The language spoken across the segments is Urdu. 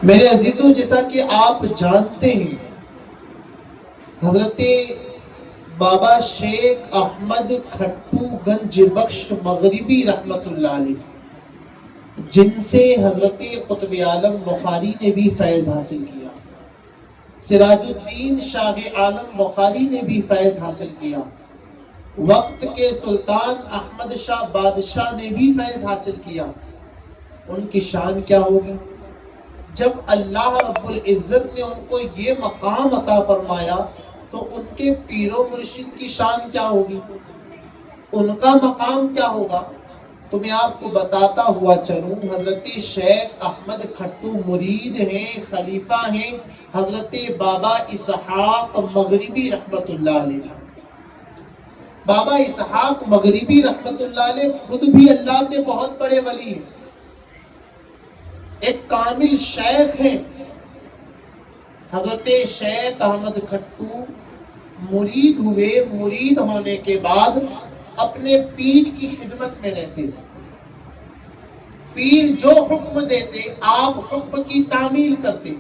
میرے عزیزوں، جیسا کہ آپ جانتے ہیں، حضرت بابا شیخ احمد کھٹو گنج بخش مغربی رحمت اللہ علیہ، جن سے حضرت قطب عالم بخاری نے بھی فیض حاصل کیا، سراج الدین شاہ عالم بخاری نے بھی فیض حاصل کیا، وقت کے سلطان احمد شاہ بادشاہ نے بھی فیض حاصل کیا، ان کی شان کیا ہوگی جب اللہ رب العزت نے ان کو یہ مقام عطا فرمایا؟ تو ان کے پیر و مرشد کی شان کیا ہوگی، ان کا مقام کیا ہوگا؟ تو میں آپ کو بتاتا ہوا چلوں، حضرت شیخ احمد کھٹو مرید ہیں، خلیفہ ہیں حضرت بابا اسحاق مغربی رحمت اللہ علیہ۔ بابا اسحاق مغربی رحمت اللہ علیہ خود بھی اللہ کے بہت بڑے ولی ہیں، ایک کامل شیخ ہیں۔ حضرت شیخ احمد کھٹو مرید ہوئے، مرید ہونے کے بعد اپنے پیر کی خدمت میں رہتے، پیر جو حکم دیتے آپ حکم کی تعمیل کرتے۔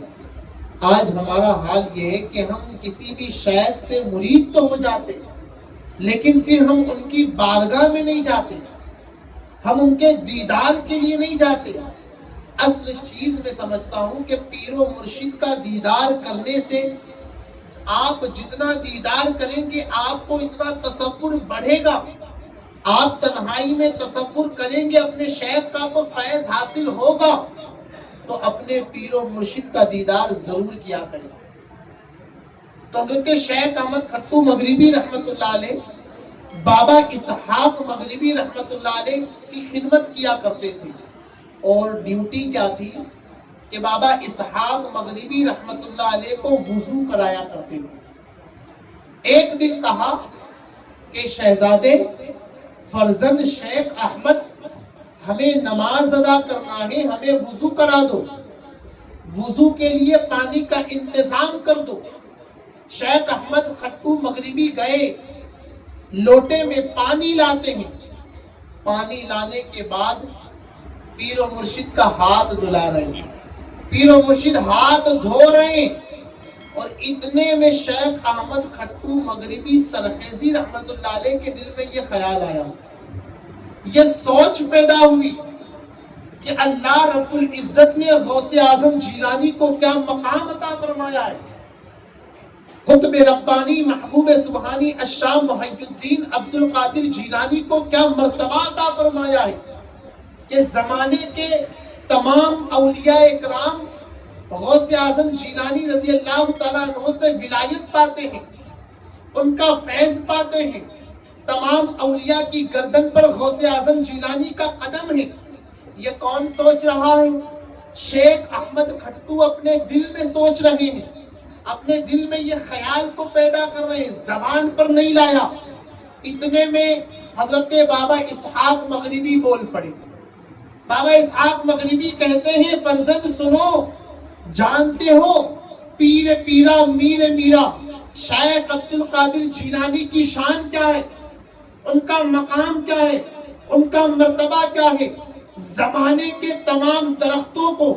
آج ہمارا حال یہ ہے کہ ہم کسی بھی شیخ سے مرید تو ہو جاتے، لیکن پھر ہم ان کی بارگاہ میں نہیں جاتے، ہم ان کے دیدار کے لیے نہیں جاتے۔ اصل چیز میں سمجھتا ہوں کہ پیر و مرشد کا دیدار کرنے سے آپ جتنا دیدار کریں گے آپ کو اتنا تصور بڑھے گا، آپ تنہائی میں تصور کریں گے اپنے شیخ کا تو فیض حاصل ہوگا۔ تو اپنے پیر و مرشد کا دیدار ضرور کیا کریں۔ تو حضرت شیخ احمد کھٹو مغربی رحمت اللہ علیہ بابا اسحاق مغربی رحمت اللہ علیہ کی خدمت کیا کرتے تھے، اور ڈیوٹی کیا تھی کہ بابا اسحاق مغربی رحمت اللہ علیہ کو وضو کرایا کرتے تھے۔ ایک دن کہا کہ شہزادے فرزند شیخ احمد، ہمیں نماز ادا کرنا ہے، ہمیں وضو کرا دو، وضو کے لیے پانی کا انتظام کر دو۔ شیخ احمد کھٹو مغربی گئے، لوٹے میں پانی لاتے ہیں، پانی لانے کے بعد پیر و مرشد کا ہاتھ دھلا رہے ہیں، پیر و مرشد ہاتھ دھو رہے ہیں، اور اتنے میں شیخ احمد کھٹو مغربی سرخیزی رحمت اللہ علیہ کے دل میں یہ خیال آیا، یہ سوچ پیدا ہوئی کہ اللہ رب العزت نے غوث اعظم جیلانی کو کیا مقام عطا فرمایا ہے، قطب ربانی محبوب سبحانی الشام محی الدین عبد القادر جیلانی کو کیا مرتبہ عطا فرمایا ہے کہ زمانے کے تمام اولیاء اکرام غوث اعظم جیلانی رضی اللہ تعالیٰ عنہ سے ولایت پاتے ہیں، ان کا فیض پاتے ہیں، تمام اولیاء کی گردن پر غوث اعظم جیلانی کا قدم ہے۔ یہ کون سوچ رہا ہے؟ شیخ احمد کھٹو اپنے دل میں سوچ رہے ہیں، اپنے دل میں یہ خیال کو پیدا کر رہے ہیں، زبان پر نہیں لایا۔ اتنے میں حضرت بابا اسحاق مغربی بول پڑے۔ بابا اسحاق مغربی کہتے ہیں فرزند سنو، جانتے ہو پیر پیرا میر میرا شیخ عبد القادر جیلانی کی شان کیا ہے، ان کا مقام کیا ہے، ان کا مرتبہ کیا ہے؟ زمانے کے تمام درختوں کو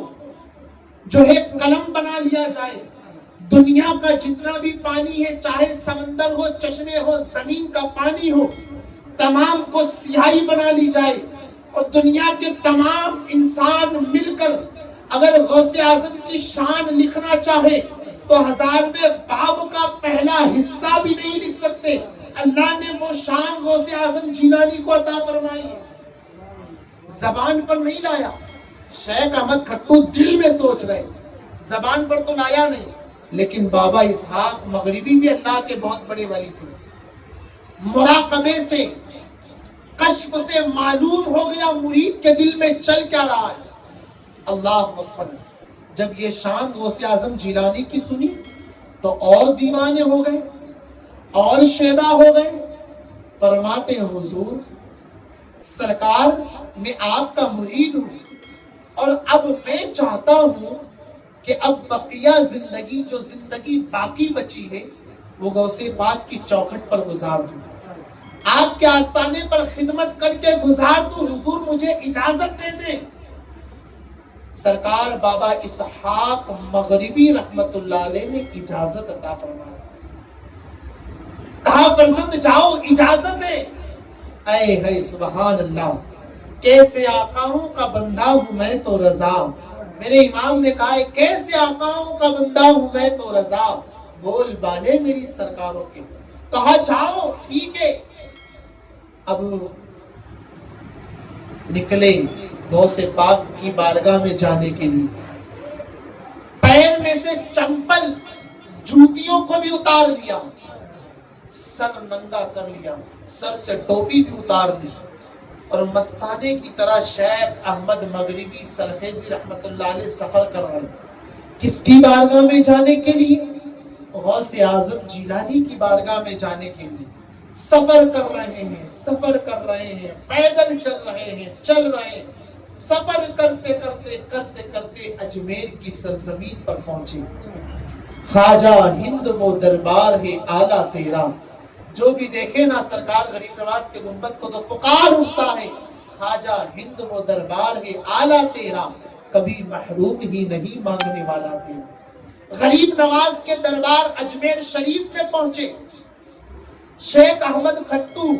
جو ہے قلم بنا لیا جائے، دنیا کا جتنا بھی پانی ہے، چاہے سمندر ہو، چشمے ہو، زمین کا پانی ہو، تمام کو سیاہی بنا لی جائے، اور دنیا کے تمام انسان مل کر اگر غوث اعظم کی شان لکھنا چاہے تو 1000ویں باب کا پہلا حصہ بھی نہیں لکھ سکتے۔ اللہ نے وہ شان غوث اعظم جیلانی کو عطا فرمائی ہے، زبان پر نہیں لایا۔ شیخ احمد کھٹو دل میں سوچ رہے، زبان پر تو لایا نہیں۔ لیکن بابا اسحاق مغربی بھی اللہ کے بہت بڑے ولی تھے، مراقبے سے کشف سے معلوم ہو گیا مرید کے دل میں چل کیا رہا ہے۔ اللہ اکبر، جب یہ شان غوث اعظم جیلانی کی سنی تو اور دیوانے ہو گئے، اور شیدا ہو گئے۔ فرماتے ہیں حضور سرکار میں آپ کا مرید ہوں، اور اب میں چاہتا ہوں کہ اب بقیہ زندگی، جو زندگی باقی بچی ہے، وہ غوث پاک کی چوکھٹ پر گزار دوں، آپ کے آستانے پر خدمت کر کے گزار دوں۔ حضور مجھے اجازت دے دیں۔ سرکار بابا اسحاق مغربی رحمت اللہ علیہ نے اجازت عطا فرمائی، کہا فرزند جاؤ، اجازت ہے۔ اے ہے سبحان اللہ، کیسے آقاؤں کا بندہ ہوں میں تو رضا، میرے امام نے کہا ہے کیسے آقاؤں کا بندہ ہوں میں تو رضا، بول بالے میری سرکاروں کے، کہا جاؤ ٹھیک ہے۔ اب نکلے غوث پاک کی بارگاہ میں جانے کے لیے، پیر میں سے چمپل جوتیوں کو بھی اتار لیا، سر ننگا کر لیا، سر سے ٹوپی بھی اتار لی، اور مستانے کی طرح شیخ احمد مغربی سرخیزی رحمت اللہ علیہ سفر کر رہے ہیں۔ کس کی بارگاہ میں جانے کے لیے؟ غوث اعظم جیلانی کی بارگاہ میں جانے کے لیے سفر کر رہے ہیں، سفر کر رہے ہیں، پیدل چل رہے ہیں، چل رہے ہیں، سفر کرتے کرتے کرتے کرتے اجمیر کی سرزمین پر پہنچے۔ خواجہ ہند وہ دربار ہے اعلیٰ تیرا، جو بھی دیکھے نا سرکار غریب نواز کے گنبد کو تو پکار اٹھتا ہے، خواجہ ہند وہ دربار ہے اعلیٰ تیرا، کبھی محروم ہی نہیں مانگنے والا تیرا۔ غریب نواز کے دربار اجمیر شریف میں پہنچے، شیخ احمد کھٹو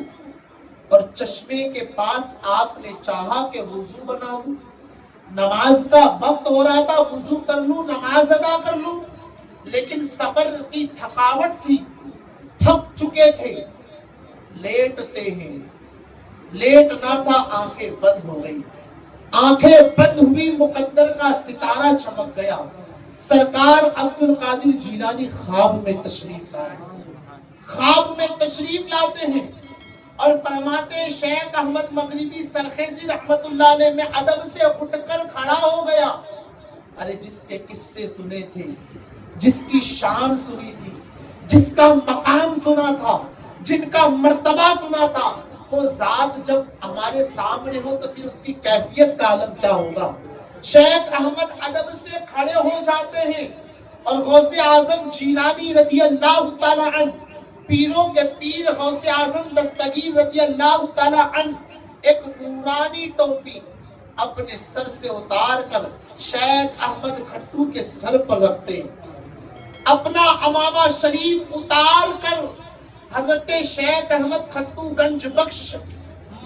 اور چشمے کے پاس آپ نے چاہا کہ وضو بنا لوں، نماز کا وقت ہو رہا تھا، وضو کر لوں، نماز ادا کر لوں، لیکن سفر کی تھکاوٹ تھی، تھک چکے تھے، لیٹتے ہیں، لیٹنا تھا، آنکھیں بند ہو گئی، آنکھیں بند ہوئی، مقدر کا ستارہ چمک گیا، سرکار عبد القادر جیلانی خواب میں تشریف لائے، خواب میں تشریف لاتے ہیں اور فرماتے ہیں شیخ احمد مغربی سرخیزی رحمت اللہ علیہ میں ادب سے اٹھ کر کھڑا ہو گیا، ارے جس کے قصے سنے تھے، جس کی شان سنی تھی، جس کا مقام سنا تھا، جن کا مرتبہ سنا تھا، وہ ذات جب ہمارے سامنے ہو تو پھر اس کی کیفیت کا عالم کیا ہوگا۔ شیخ احمد ادب سے کھڑے ہو جاتے ہیں اور غوث اعظم جیلانی رضی اللہ تعالی عنہ، پیروں کے پیر غوث اعظم دستگیر رضی اللہ تعالی عنہ، ایک نورانی ٹوپی اپنے سر سے اتار کر شیخ احمد کھٹو کے سر پر رکھتے، اپنا عمامہ شریف اتار کر حضرت شیخ احمد کھٹو گنج بخش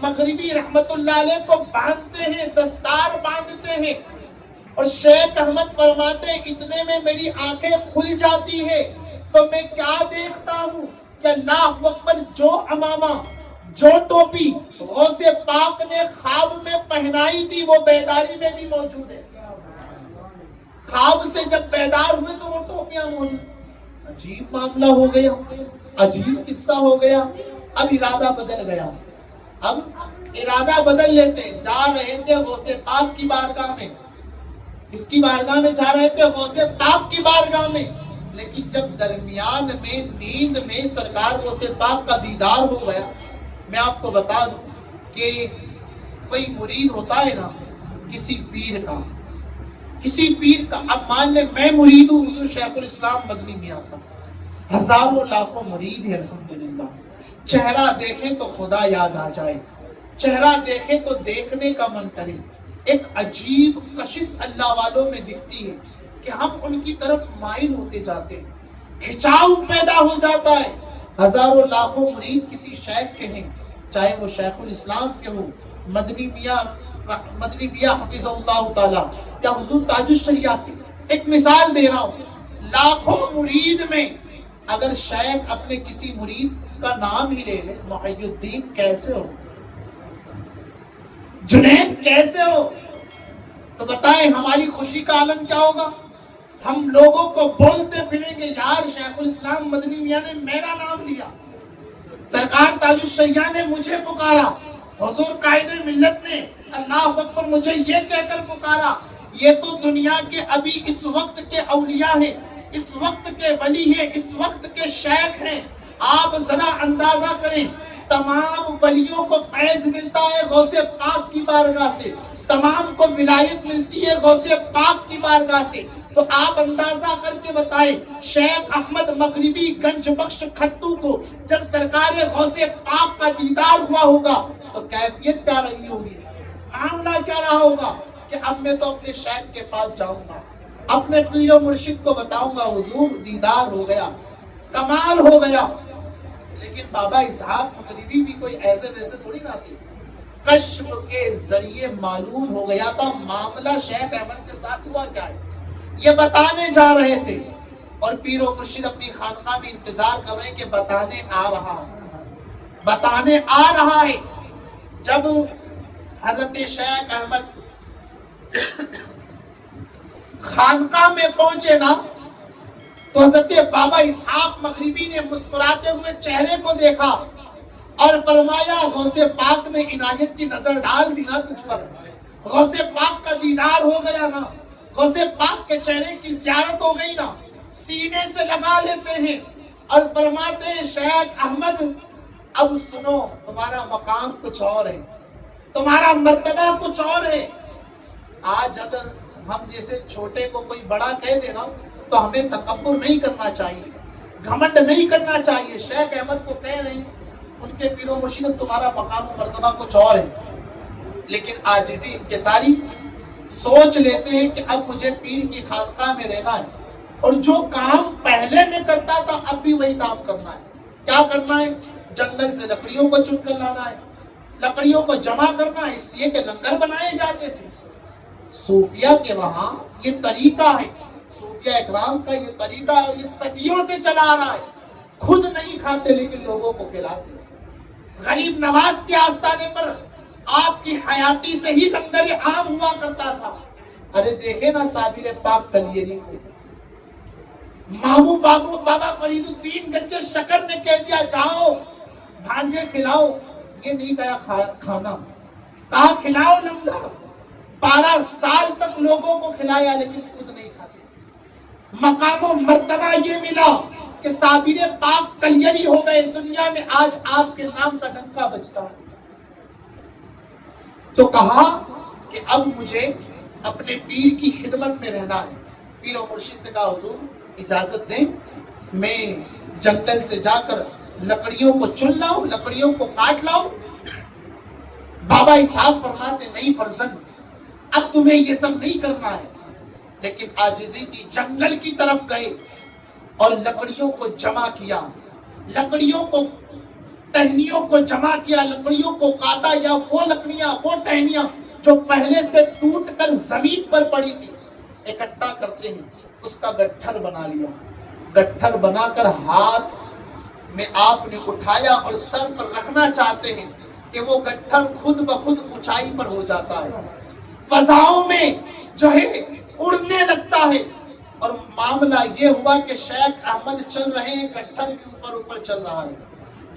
مغربی رحمت اللہ علیہ کو باندھتے ہیں، دستار باندھتے ہیں، اور شیخ احمد فرماتے ہیں اتنے میں میری آنکھیں کھل جاتی ہے تو میں کیا دیکھتا ہوں کہ اللہ اکبر، جو عمامہ، جو ٹوپی غوث پاک نے خواب میں پہنائی تھی وہ بیداری میں بھی موجود ہے۔ خواب سے جب بیدار ہوئے تو وہ ٹوپیاں موجود۔ عجیب معاملہ ہو گیا، عجیب قصہ ہو گیا۔ اب ارادہ بدل گیا، اب ارادہ بدل لیتے، جا رہے تھے غوث پاک کی بارگاہ میں، کس کی بارگاہ میں جا رہے تھے؟ غوث پاک کی بارگاہ میں، لیکن جب درمیان میں نیند میں سرکار غوث پاک کا دیدار ہو گیا، میں آپ کو بتا دوں کہ کوئی مرید ہوتا ہے نا کسی پیر کا، کسی پیر کا، اب مان لے میں مرید ہوں حضور شیخ الاسلام مدنی میاں کا، ہزاروں لاکھوں مرید ہیں الحمدللہ، چہرہ دیکھیں تو خدا یاد آ جائے، چہرہ دیکھیں تو دیکھنے کا من کرے، ایک عجیب کشش اللہ والوں میں دکھتی ہے کہ ہم ان کی طرف مائل ہوتے جاتے ہیں، کھچاؤ پیدا ہو جاتا ہے، ہزاروں لاکھوں مرید کسی شیخ کے ہیں، چاہے وہ شیخ الاسلام کے ہوں، مدنی میاں حفظ اللہ تعالی، یا حضور تاج الشریعہ کے، ایک مثال دے رہا ہوں، لاکھوں مرید میں اگر شیخ اپنے کسی مرید کا نام ہی لے لے، محی الدین کیسے ہو، جنید کیسے ہو، تو بتائیں ہماری خوشی کا عالم کیا ہوگا؟ ہم لوگوں کو بولتے پھریں گے یار شیخ الاسلام مدنی میاں نے میرا نام لیا، سرکار تاج الشریعہ نے مجھے پکارا، حضور قائد ملت نے اللہ اکبر مجھے یہ کہہ کر پکارا۔ یہ تو دنیا کے ابھی اس وقت کے اولیاء ہیں، اس وقت کے ولی ہیں، اس وقت کے شیخ ہیں، آپ ذرا اندازہ کریں، تمام ولیوں کو فیض ملتا ہے غوث پاک کی بارگاہ سے، تمام کو ولایت ملتی ہے غوث پاک کی بارگاہ سے، تو آپ اندازہ کر کے بتائیں شیخ احمد مغربی گنج بخش کھٹو کو جب سرکار غوث پاک کا دیدار ہوا ہوگا تو کیفیت کیا رہی ہوگی، معاملہ کیا رہا ہوگا؟ کہ اب میں تو اپنے شیخ کے پاس جاؤں گا، اپنے پیر و مرشد کو بتاؤں گا حضور دیدار ہو گیا، کمال ہو گیا۔ لیکن بابا اسحاق مغربی بھی کوئی ایسے ویسے تھوڑی نہ تھے، کشف کے ذریعے معلوم ہو گیا تھا معاملہ شیخ احمد کے ساتھ ہوا کیا ہے، یہ بتانے جا رہے تھے، اور پیر و مرشد اپنی خانقاہ میں انتظار کر رہے ہیں کہ بتانے آ رہا ہے، بتانے آ رہا ہے۔ جب حضرت شیخ احمد خانقاہ میں پہنچے نا، تو حضرت بابا اسحاق مغربی نے مسکراتے ہوئے چہرے کو دیکھا اور فرمایا غوث پاک نے عنایت کی نظر ڈال دی نا تجھ پر، غوث پاک کا دیدار ہو گیا نا، غوث پاک کے چہرے کی زیارت ہو گئی نا، سینے سے لگا لیتے ہیں اور فرماتے ہیں شیخ احمد اب سنو، تمہارا مقام کچھ اور ہے، تمہارا مرتبہ کچھ اور ہے۔ آج اگر ہم جیسے چھوٹے کو کوئی بڑا کہہ دے نا تو ہمیں تکبر نہیں کرنا چاہیے، گھمنڈ نہیں کرنا چاہیے۔ شیخ احمد کو کہہ رہے ہیں ان کے پیر و مرشد تمہارا مقام و مرتبہ کچھ اور ہے، لیکن عاجزی انکساری سوچ لیتے ہیں کہ اب مجھے پیر کی خانقاہ میں رہنا ہے، اور جو کام پہلے میں کرتا تھا اب بھی وہی کام کرنا ہے۔ کیا کرنا ہے؟ جنگل سے لکڑیوں کو چن کر لانا ہے، لکڑیوں کو جمع کرنا ہے، اس لیے کہ لنگر بنائے جاتے تھے۔ صوفیہ کے وہاں یہ طریقہ ہے، صوفیہ اکرام کا یہ طریقہ ہے، یہ صدیوں سے چلا آ رہا ہے۔ خود نہیں کھاتے لیکن لوگوں کو کھلاتے۔ غریب نواز کے آستانے پر آپ کی حیاتی سے ہی لنگر عام ہوا کرتا تھا۔ ارے دیکھیں نا صابر پاک کلیری کو، مامو بابا فرید الدین گنج شکر نے کہہ دیا جاؤ بھانجے کھلاؤ، یہ نہیں کہا کھانا، کہا کھلاؤ لنگر۔ 12 سال تک لوگوں کو کھلایا لیکن خود نہیں کھاتے۔ مقام و مرتبہ یہ ملا کہ صابر پاک کلیری ہو گئے، دنیا میں آج آپ کے نام کا ڈنکا بجتا ہے۔ تو کہا کہ اب مجھے اپنے پیر کی خدمت میں رہنا ہے۔ پیر و مرشد سے کہا حضور اجازت دیں، میں جنگل سے جا کر لکڑیوں کو چن لاؤں، لکڑیوں کو کاٹ لاؤں۔ بابا اسحاق فرماتے نہیں فرزند، اب تمہیں یہ سب نہیں کرنا ہے، لیکن عاجزی کی جنگل کی طرف گئے اور لکڑیوں کو جمع کیا، لکڑیوں کو ٹہنیوں کو جمع کیا، لکڑیوں کو کاٹا، یا وہ لکڑیاں وہ ٹہنیاں جو پہلے سے ٹوٹ کر زمین پر پڑی تھی اکٹھا کرتے ہیں، اس کا گٹھر بنا لیا۔ گٹھر بنا کر ہاتھ میں آپ نے اٹھایا اور سر پر رکھنا چاہتے ہیں کہ وہ گٹھر خود بخود اونچائی پر ہو جاتا ہے، فضاؤں میں جو ہے اڑنے لگتا ہے۔ اور معاملہ یہ ہوا کہ شیخ احمد چل رہے ہیں، گٹھر بھی اوپر چل رہا ہے،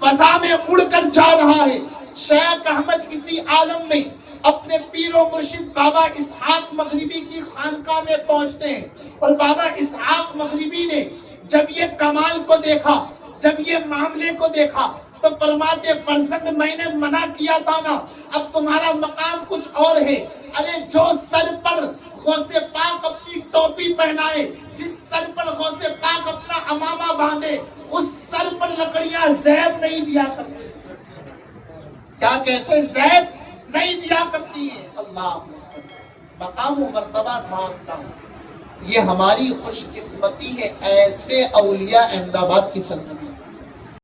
فضا میں اڑ کر جا رہا ہے۔ شیخ احمد اسی عالم میں اپنے پیر و مرشد بابا اسحاق مغربی کی خانقاہ میں پہنچتے ہیں، اور بابا اسحاق مغربی نے جب یہ کمال کو دیکھا، جب یہ معاملے کو دیکھا تو فرماتے فرزند میں نے منع کیا تھا نا، اب تمہارا مقام کچھ اور ہے۔ ارے جو سر پر غوث پاک اپنی ٹوپی پہنائے، جس سر پر غوث پاک اپنا امامہ باندھے، اس سر پر لکڑیاں زیب نہیں دیا کرتے۔ کیا کہتے؟ زیب نہیں دیا کرتی ہیں۔ اللہ مقام و مرتبہ تھا آپ کا، یہ ہماری خوش قسمتی ہے، ایسے اولیاء احمد آباد کی سرزمین